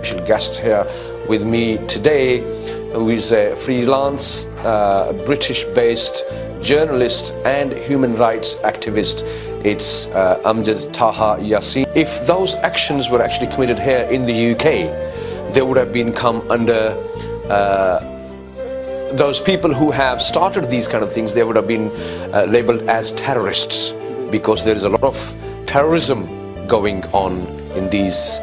Special guest here with me today, who is a freelance British-based journalist and human rights activist. It's Amjad Taha Yassin. If those actions were actually committed here in the UK, they would have been come under those people who have started these kind of things. They would have been labeled as terrorists, because there is a lot of terrorism going on in these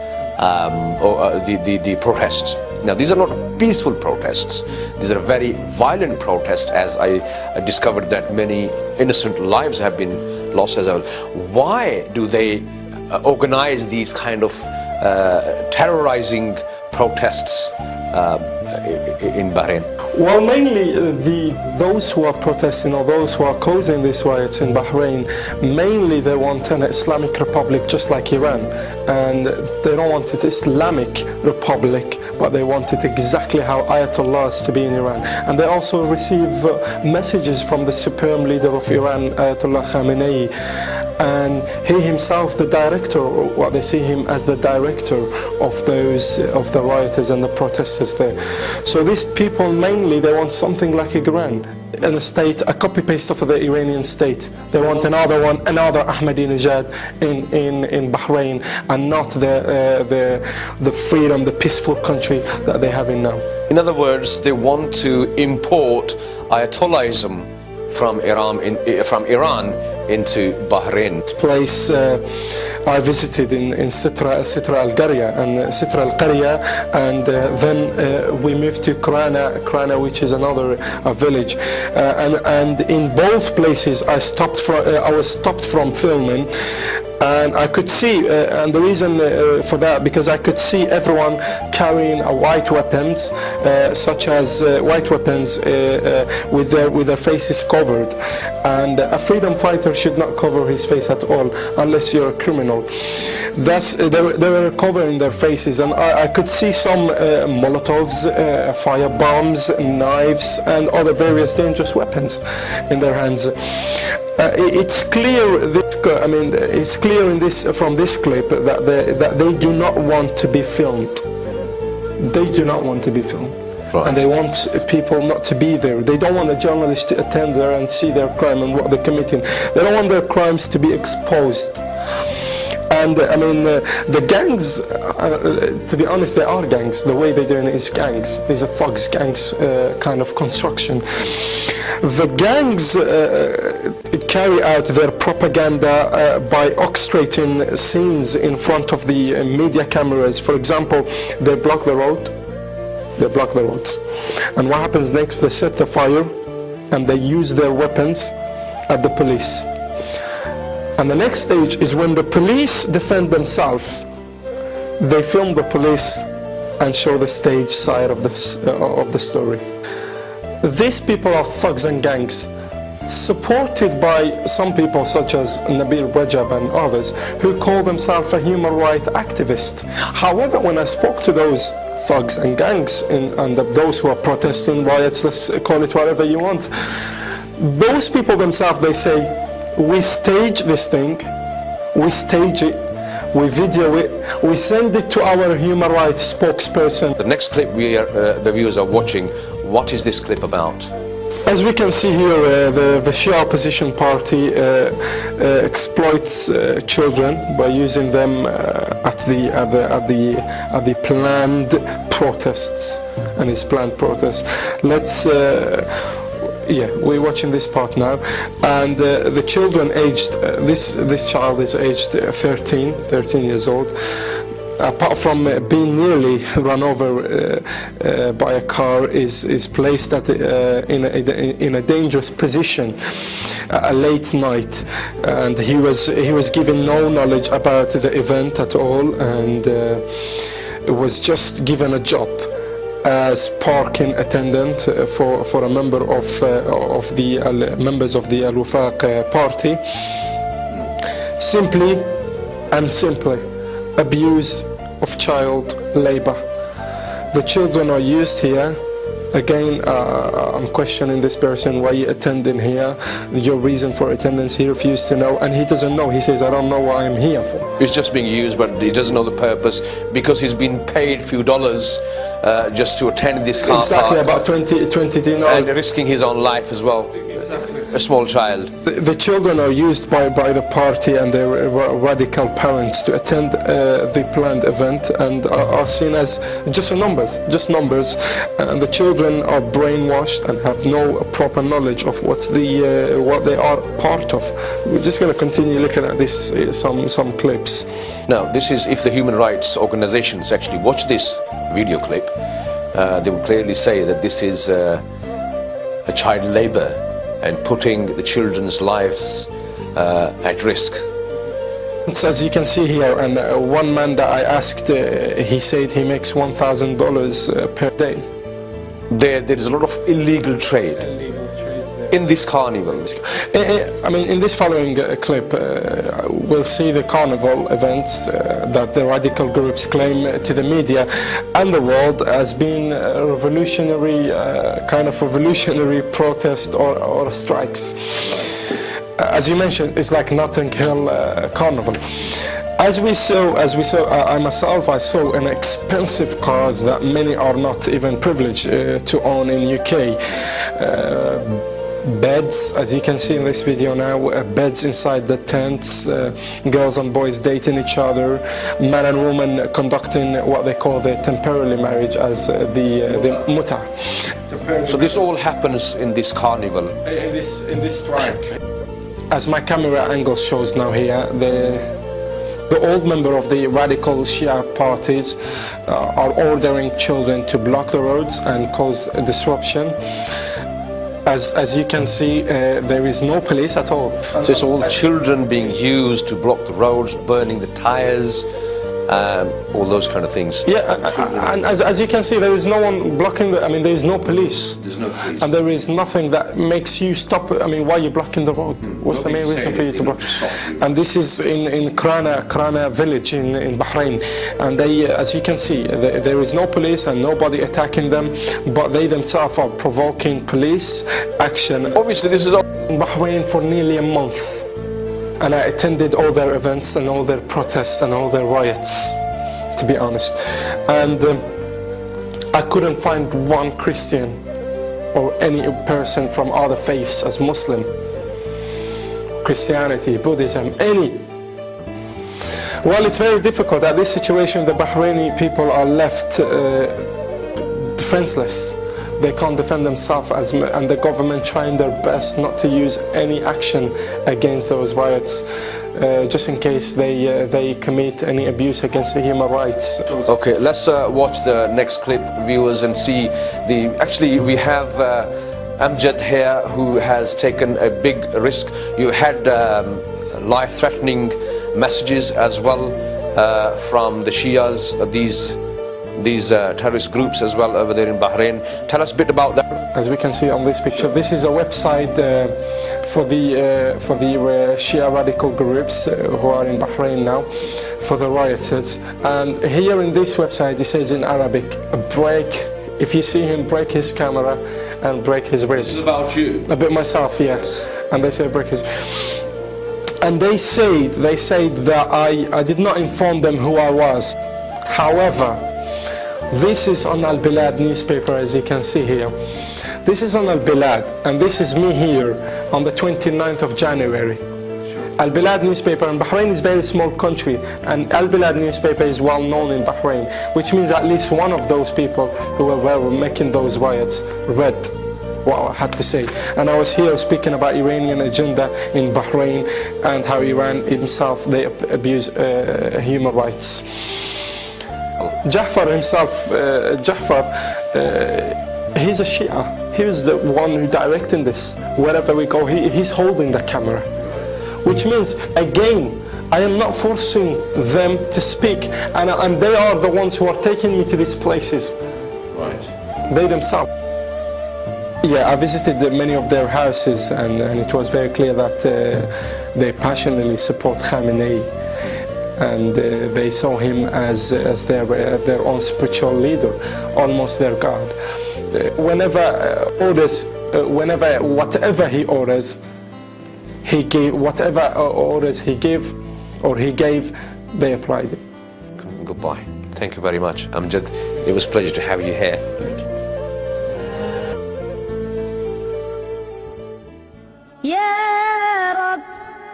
the protests. Now, these are not peaceful protests. These are very violent protests, as I discovered that many innocent lives have been lost as well. Why do they organize these kind of terrorizing protests in Bahrain? Well, mainly those who are protesting, or those who are causing these riots in Bahrain, mainly they want an Islamic republic just like Iran, and they don't want an Islamic republic, but they want it exactly how Ayatollah is to be in Iran. And they also receive messages from the supreme leader of Iran, Ayatollah Khamenei, and he himself, the director, or what they see him as the director of the rioters and the protesters there. So these people mainly, they want something like Iran, in a state, a copy-paste of the Iranian state. They want another one, another Ahmadinejad in Bahrain, and not the freedom, the peaceful country that they have in now. In other words, they want to import Ayatollahism from Iran into Bahrain. This place I visited in Sitra al-Qarya and Sitra al-Qarya, and then we moved to Krana, which is another village, and in both places I was stopped from filming. And I could see, and the reason for that, because I could see everyone carrying white weapons, such as white weapons with their faces covered. And a freedom fighter should not cover his face at all, unless you're a criminal. Thus, they were covering their faces, and I could see some Molotovs, fire bombs, knives, and other various dangerous weapons in their hands. It's clear. It's clear from this clip that they do not want to be filmed. They do not want to be filmed. Right. And they want people not to be there. They don't want a journalist to attend there and see their crime and what they're committing. They don't want their crimes to be exposed. And the gangs, to be honest, they are gangs. The way they're doing it is gangs. It's a thugs gangs kind of construction. The gangs carry out their propaganda by orchestrating scenes in front of the media cameras. For example, they block the road. They block the roads. And what happens next? They set the fire and they use their weapons at the police. And the next stage is when the police defend themselves. They film the police and show the stage side of the story. These people are thugs and gangs, supported by some people such as Nabil Rajab and others, who call themselves a human rights activist. However, when I spoke to those thugs and gangs and those who are protesting, riots, let's call it whatever you want, those people themselves, they say, we stage this thing, we stage it, we video it, we send it to our human rights spokesperson. The next clip the viewers are watching, what is this clip about? As we can see here, the Shia opposition party exploits children by using them at the planned protests, and it's planned protests. Let's. Yeah, we're watching this part now, and the children aged, this child is aged 13 years old. Apart from being nearly run over by a car, is placed in a dangerous position late night, and he was given no knowledge about the event at all, and was just given a job as parking attendant for a member of the members of the Al-Wafaq party. Simply abuse of child labor. The children are used here Again, I'm questioning this person, why you attending here, your reason for attendance. He refused to know, and he doesn't know. He says, I don't know what I'm here for. He's just being used, but he doesn't know the purpose because he's been paid a few dollars just to attend this car Exactly, park. about 20 dinars. And risking his own life as well. Exactly. A small child. The children are used by the party and their radical parents to attend the planned event, and are seen as just numbers. And the children are brainwashed and have no proper knowledge of what they are part of. We're just going to continue looking at this, some clips. Now, this is if the human rights organizations actually watch this video clip, they will clearly say that this is a child labor and putting the children's lives at risk. As you can see here, and one man that I asked, he said he makes $1,000 per day. There is a lot of illegal trade in this carnival. I mean, in this following clip, we'll see the carnival events that the radical groups claim to the media and the world as being a revolutionary, kind of revolutionary protest or strikes. As you mentioned, it's like Notting Hill Carnival. As we saw, I myself saw an expensive cars that many are not even privileged to own in UK. Beds, as you can see in this video now, beds inside the tents, girls and boys dating each other, man and woman conducting what they call the temporary marriage as the Mut'ah. So this all happens in this carnival. In this strike. As my camera angle shows now here, the old member of the radical Shia parties are ordering children to block the roads and cause a disruption. As you can see, there is no police at all. So it's all children being used to block the roads, burning the tires, all those kind of things. Yeah, and as you can see, there is no one blocking I mean, there is no police. There's no police. And there is nothing that makes you stop. I mean, why are you blocking the road? What's the main reason for you to block? And this is in Krana village in Bahrain. And they, as you can see, there is no police and nobody attacking them, but they themselves are provoking police action. Obviously, this is in Bahrain for nearly a month. And I attended all their events and all their protests and all their riots, to be honest. And I couldn't find one Christian or any person from other faiths as Muslim, Christianity, Buddhism, any. Well, it's very difficult. At this situation, the Bahraini people are left defenseless. They can't defend themselves, and the government trying their best not to use any action against those riots, just in case they commit any abuse against the human rights. Okay, let's watch the next clip, viewers, and see the. Actually, we have Amjad here, who has taken a big risk. You had life-threatening messages as well from the Shias, these terrorist groups as well over there in Bahrain. Tell us a bit about that. As we can see on this picture, this is a website for the Shia radical groups who are in Bahrain now, for the rioters. And here in this website, it says in Arabic, break. If you see him, break his camera and break his wrist. This is about you. A bit myself, yes. And they say break his. And they said that I did not inform them who I was. However, this is on Al-Bilad newspaper, as you can see here. This is on Al-Bilad, and this is me here on the 29th of January. Al-Bilad newspaper, and Bahrain is a very small country, and Al-Bilad newspaper is well known in Bahrain, which means at least one of those people who were making those riots read what I had to say. And I was here speaking about Iranian agenda in Bahrain and how Iran himself, they abuse human rights. Ja'far himself, he's a Shia. He's the one who directing this. Wherever we go, he's holding the camera. Which means, again, I am not forcing them to speak, and they are the ones who are taking me to these places. Right. They themselves. Yeah, I visited many of their houses, and it was very clear that they passionately support Khamenei. And they saw him as their own spiritual leader, almost their God. whenever whatever he orders, he gave whatever orders he gave, they applied it. Goodbye. Thank you very much, Amjad. It was a pleasure to have you here. Thank you. يا رب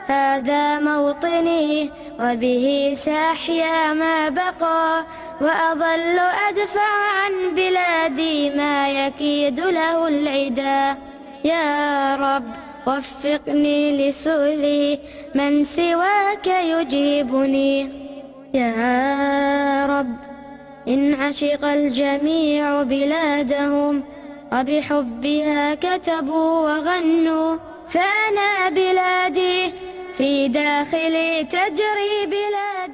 هذا موطني وبه سأحيا ما بقى، وأظل أدفع عن بلادي ما يكيد له العدا. يا رب وفقني لسؤلي من سواك يجيبني. يا رب إن عشق الجميع بلادهم وبحبها كتبوا وغنوا، فأنا بلادي في داخلي تجري بلادي.